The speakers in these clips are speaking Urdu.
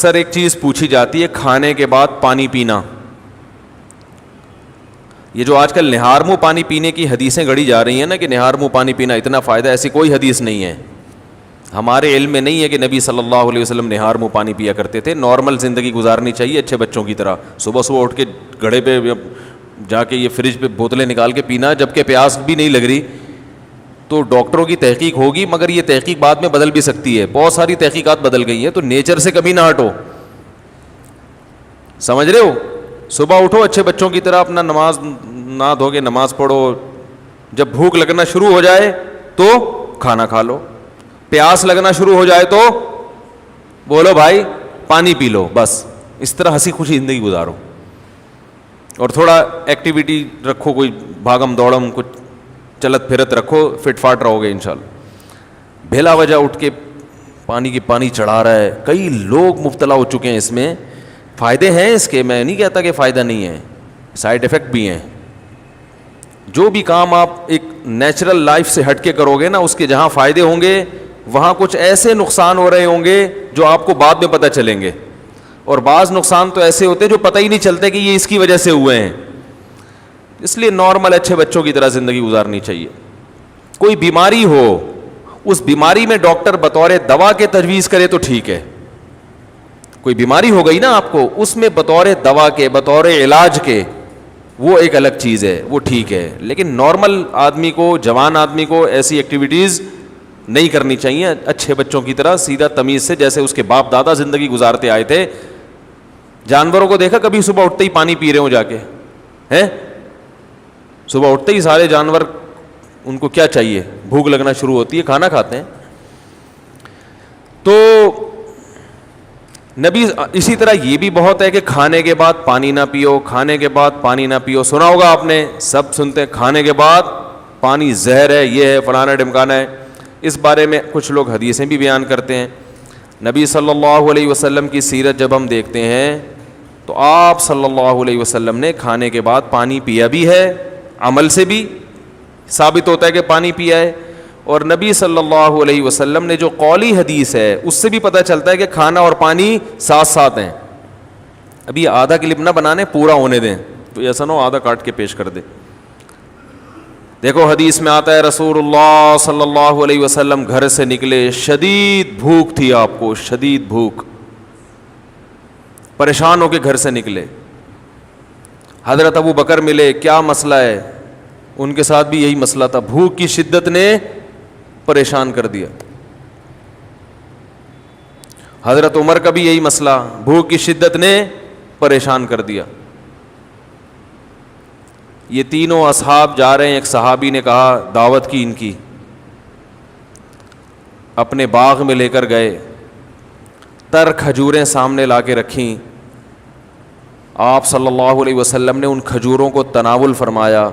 اکثر ایک چیز پوچھی جاتی ہے کھانے کے بعد پانی پینا. یہ جو آج کل نہار منہ پانی پینے کی حدیثیں گڑھی جا رہی ہیں نا کہ نہار منہ پانی پینا اتنا فائدہ, ایسی کوئی حدیث نہیں ہے. ہمارے علم میں نہیں ہے کہ نبی صلی اللہ علیہ وسلم نہار منہ پانی پیا کرتے تھے. نارمل زندگی گزارنی چاہیے اچھے بچوں کی طرح. صبح صبح اٹھ کے گھڑے پہ جا کے یہ فریج پہ بوتلیں نکال کے پینا, جب کہ پیاس بھی نہیں لگ رہی. تو ڈاکٹروں کی تحقیق ہوگی, مگر یہ تحقیق بعد میں بدل بھی سکتی ہے. بہت ساری تحقیقات بدل گئی ہیں, تو نیچر سے کبھی نہ ہٹو. سمجھ رہے ہو؟ صبح اٹھو اچھے بچوں کی طرح, اپنا نماز نہ دھو کے نماز پڑھو. جب بھوک لگنا شروع ہو جائے تو کھانا کھا لو. پیاس لگنا شروع ہو جائے تو بولو بھائی پانی پی لو. بس اس طرح ہنسی خوشی زندگی گزارو. اور تھوڑا ایکٹیویٹی رکھو, کوئی بھاگم دوڑم, کچھ چلت پھرت رکھو, فٹ فاٹ رہو گے انشاءاللہ. بھلا وجہ اٹھ کے پانی چڑھا رہا ہے. کئی لوگ مبتلا ہو چکے ہیں اس میں. فائدے ہیں اس کے, میں نہیں کہتا کہ فائدہ نہیں ہے, سائیڈ افیکٹ بھی ہیں. جو بھی کام آپ ایک نیچرل لائف سے ہٹ کے کرو گے نا, اس کے جہاں فائدے ہوں گے وہاں کچھ ایسے نقصان ہو رہے ہوں گے جو آپ کو بعد میں پتہ چلیں گے. اور بعض نقصان تو ایسے ہوتے ہیں جو پتہ ہی نہیں چلتے کہ یہ اس کی وجہ سے ہوئے ہیں. اس لیے نارمل اچھے بچوں کی طرح زندگی گزارنی چاہیے. کوئی بیماری ہو, اس بیماری میں ڈاکٹر بطور دوا کے تجویز کرے تو ٹھیک ہے. کوئی بیماری ہو گئی نا آپ کو, اس میں بطور دوا کے, بطور علاج کے, وہ ایک الگ چیز ہے, وہ ٹھیک ہے. لیکن نارمل آدمی کو, جوان آدمی کو ایسی ایکٹیویٹیز نہیں کرنی چاہیے. اچھے بچوں کی طرح سیدھا تمیز سے, جیسے اس کے باپ دادا زندگی گزارتے آئے تھے. جانوروں کو دیکھا کبھی صبح اٹھتے ہی پانی پی رہے ہوں جا کے ہیں؟ صبح اٹھتے ہی سارے جانور, ان کو کیا چاہیے, بھوک لگنا شروع ہوتی ہے, کھانا کھاتے ہیں. تو نبی اسی طرح یہ بھی بہت ہے کہ کھانے کے بعد پانی نہ پیو, کھانے کے بعد پانی نہ پیو. سنا ہوگا آپ نے, سب سنتے ہیں کھانے کے بعد پانی زہر ہے, یہ ہے, فلانا ڈمکانا ہے. اس بارے میں کچھ لوگ حدیثیں بھی بیان کرتے ہیں. نبی صلی اللہ علیہ وسلم کی سیرت جب ہم دیکھتے ہیں تو آپ صلی اللہ علیہ وسلم نے کھانے کے بعد پانی پیا بھی ہے, عمل سے بھی ثابت ہوتا ہے کہ پانی پیا ہے. اور نبی صلی اللہ علیہ وسلم نے جو قولی حدیث ہے اس سے بھی پتہ چلتا ہے کہ کھانا اور پانی ساتھ ساتھ ہیں. ابھی آدھا کلپ نہ بنانے, پورا ہونے دیں, تو ایسا نہ ہو آدھا کاٹ کے پیش کر دے. دیکھو حدیث میں آتا ہے رسول اللہ صلی اللہ علیہ وسلم گھر سے نکلے, شدید بھوک تھی آپ کو, شدید بھوک, پریشان ہو کے گھر سے نکلے. حضرت ابو بکر ملے, کیا مسئلہ ہے؟ ان کے ساتھ بھی یہی مسئلہ تھا, بھوک کی شدت نے پریشان کر دیا. حضرت عمر کا بھی یہی مسئلہ, بھوک کی شدت نے پریشان کر دیا. یہ تینوں اصحاب جا رہے ہیں. ایک صحابی نے کہا, دعوت کی ان کی, اپنے باغ میں لے کر گئے, تر کھجوریں سامنے لا کے رکھیں. آپ صلی اللہ علیہ وسلم نے ان کھجوروں کو تناول فرمایا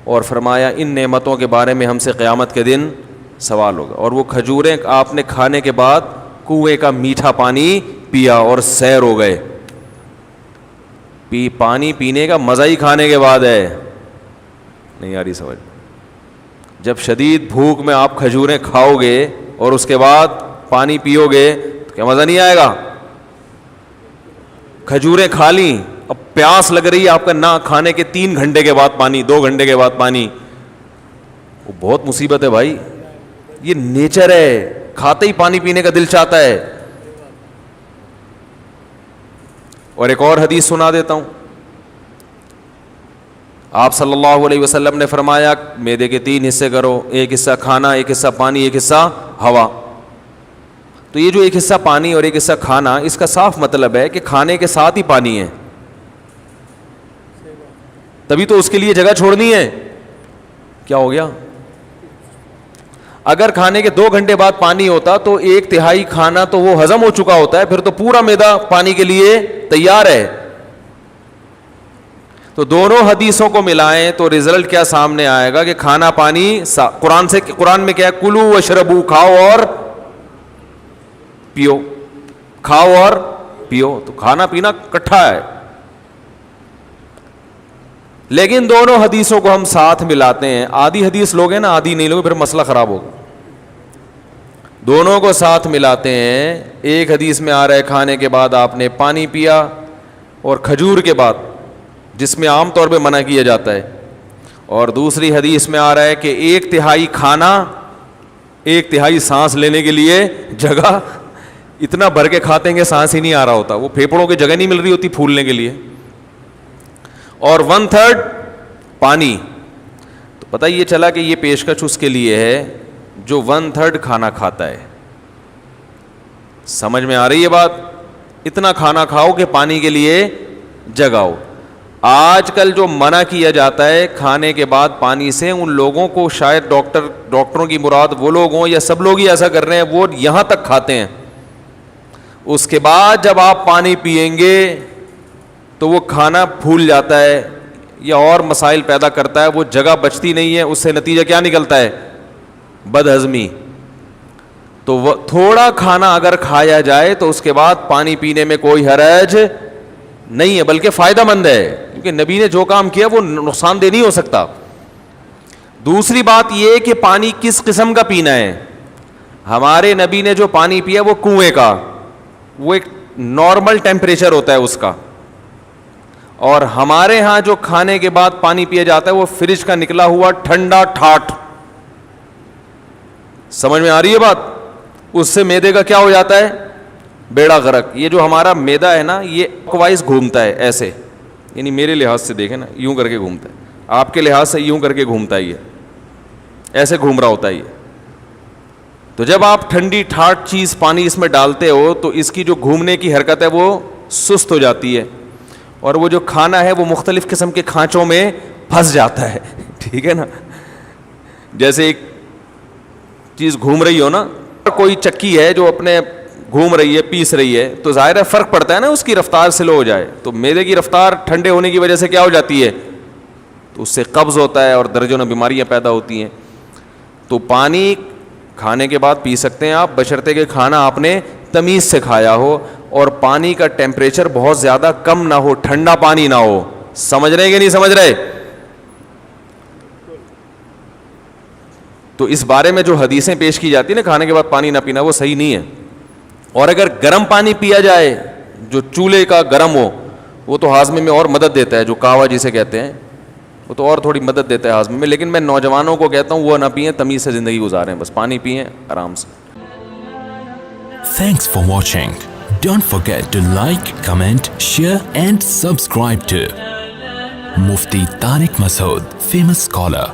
اور فرمایا ان نعمتوں کے بارے میں ہم سے قیامت کے دن سوال ہوگا. اور وہ کھجوریں آپ نے کھانے کے بعد کنویں کا میٹھا پانی پیا اور سیر ہو گئے. پانی پینے کا مزہ ہی کھانے کے بعد ہے. نہیں آ رہی سمجھ؟ جب شدید بھوک میں آپ کھجوریں کھاؤ گے اور اس کے بعد پانی پیو گے تو کیا مزہ نہیں آئے گا؟ کھجوریں کھا لیں, اب پیاس لگ رہی ہے آپ کا, نہ کھانے کے 3 گھنٹے کے بعد پانی, 2 گھنٹے کے بعد پانی, وہ بہت مصیبت ہے بھائی. یہ نیچر ہے, کھاتے ہی پانی پینے کا دل چاہتا ہے. اور ایک اور حدیث سنا دیتا ہوں. آپ صلی اللہ علیہ وسلم نے فرمایا معدے کے 3 حصے کرو, ایک حصہ کھانا, ایک حصہ پانی, ایک حصہ ہوا. تو یہ جو ایک حصہ پانی اور ایک حصہ کھانا, اس کا صاف مطلب ہے کہ کھانے کے ساتھ ہی پانی ہے, تبھی تو اس کے لیے جگہ چھوڑنی ہے. کیا ہو گیا؟ اگر کھانے کے 2 گھنٹے بعد پانی ہوتا تو 1/3 کھانا تو وہ ہضم ہو چکا ہوتا ہے, پھر تو پورا معدہ پانی کے لیے تیار ہے. تو دونوں حدیثوں کو ملائیں تو رزلٹ کیا سامنے آئے گا کہ کھانا پانی قرآن میں کیا ہے, کلو واشربو, کھاؤ اور پیو, کھاؤ اور پیو. تو کھانا پینا اکٹھا ہے. لیکن دونوں حدیثوں کو ہم ساتھ ملاتے ہیں. آدھی حدیث لوگ ہیں نا, آدھی نہیں لوگ, پھر مسئلہ خراب ہوگا. دونوں کو ساتھ ملاتے ہیں. ایک حدیث میں آ رہا ہے کھانے کے بعد آپ نے پانی پیا, اور کھجور کے بعد, جس میں عام طور پہ منع کیا جاتا ہے. اور دوسری حدیث میں آ رہا ہے کہ 1/3 کھانا 1/3 سانس لینے کے لیے جگہ, اتنا بھر کے کھاتے ہیں کہ سانس ہی نہیں آ رہا ہوتا, وہ پھیپھڑوں کی جگہ نہیں مل رہی ہوتی پھولنے کے لیے. اور 1/3 پانی. تو پتہ یہ چلا کہ یہ پیشکش اس کے لیے ہے جو 1/3 کھانا کھاتا ہے. سمجھ میں آ رہی ہے بات؟ اتنا کھانا کھاؤ کہ پانی کے لیے جگہ ہو. آج کل جو منع کیا جاتا ہے کھانے کے بعد پانی سے, ان لوگوں کو شاید ڈاکٹروں کی مراد وہ لوگ ہوں یا سب لوگ ہی ایسا کر رہے ہیں, وہ یہاں تک کھاتے ہیں, اس کے بعد جب آپ پانی پیئیں گے تو وہ کھانا پھول جاتا ہے یا اور مسائل پیدا کرتا ہے, وہ جگہ بچتی نہیں ہے. اس سے نتیجہ کیا نکلتا ہے؟ بد ہضمی. تو وہ تھوڑا کھانا اگر کھایا جائے تو اس کے بعد پانی پینے میں کوئی حرج نہیں ہے, بلکہ فائدہ مند ہے, کیونکہ نبی نے جو کام کیا وہ نقصان دہ نہیں ہو سکتا. دوسری بات یہ کہ پانی کس قسم کا پینا ہے. ہمارے نبی نے جو پانی پیا وہ کنویں کا, وہ ایک نارمل ٹیمپریچر ہوتا ہے اس کا. اور ہمارے ہاں جو کھانے کے بعد پانی پیا جاتا ہے وہ فریج کا نکلا ہوا ٹھنڈا ٹھاٹ. سمجھ میں آ رہی ہے بات؟ اس سے معدے کا کیا ہو جاتا ہے؟ بیڑا غرق. یہ جو ہمارا معدہ ہے نا, یہ وائز گھومتا ہے ایسے, یعنی میرے لحاظ سے دیکھیں نا, یوں کر کے گھومتا ہے, آپ کے لحاظ سے یوں کر کے گھومتا ہے, یہ ایسے گھوم رہا ہوتا ہے یہ. تو جب آپ ٹھنڈی ٹھاٹ چیز پانی اس میں ڈالتے ہو تو اس کی جو گھومنے کی حرکت ہے وہ سست ہو جاتی ہے, اور وہ جو کھانا ہے وہ مختلف قسم کے کھانچوں میں پھنس جاتا ہے. ٹھیک ہے نا؟ جیسے ایک چیز گھوم رہی ہو نا, کوئی چکی ہے جو اپنے گھوم رہی ہے, پیس رہی ہے, تو ظاہر ہے فرق پڑتا ہے نا, اس کی رفتار سلو ہو جائے تو معدے کی رفتار ٹھنڈے ہونے کی وجہ سے کیا ہو جاتی ہے, تو اس سے قبض ہوتا ہے اور درجنوں بیماریاں پیدا ہوتی ہیں. تو پانی کھانے کے بعد پی سکتے ہیں آپ, بشرطے کہ کھانا آپ نے تمیز سے کھایا ہو اور پانی کا ٹیمپریچر بہت زیادہ کم نہ ہو, ٹھنڈا پانی نہ ہو. سمجھ رہے کہ نہیں سمجھ رہے؟ تو اس بارے میں جو حدیثیں پیش کی جاتی ہیں نا کھانے کے بعد پانی نہ پینا, وہ صحیح نہیں ہے. اور اگر گرم پانی پیا جائے جو چولہے کا گرم ہو, وہ تو ہاضمے میں اور مدد دیتا ہے, جو قہوہ جسے کہتے ہیں, وہ تو اور تھوڑی مدد دیتا ہے ہاضمے میں. لیکن میں نوجوانوں کو کہتا ہوں وہ نہ پئیں, تمیز سے زندگی گزاریں, بس پانی پئیں آرام سے. Thanks for watching. Don't forget to like, comment, share and subscribe to Mufti Tariq Masood, famous scholar.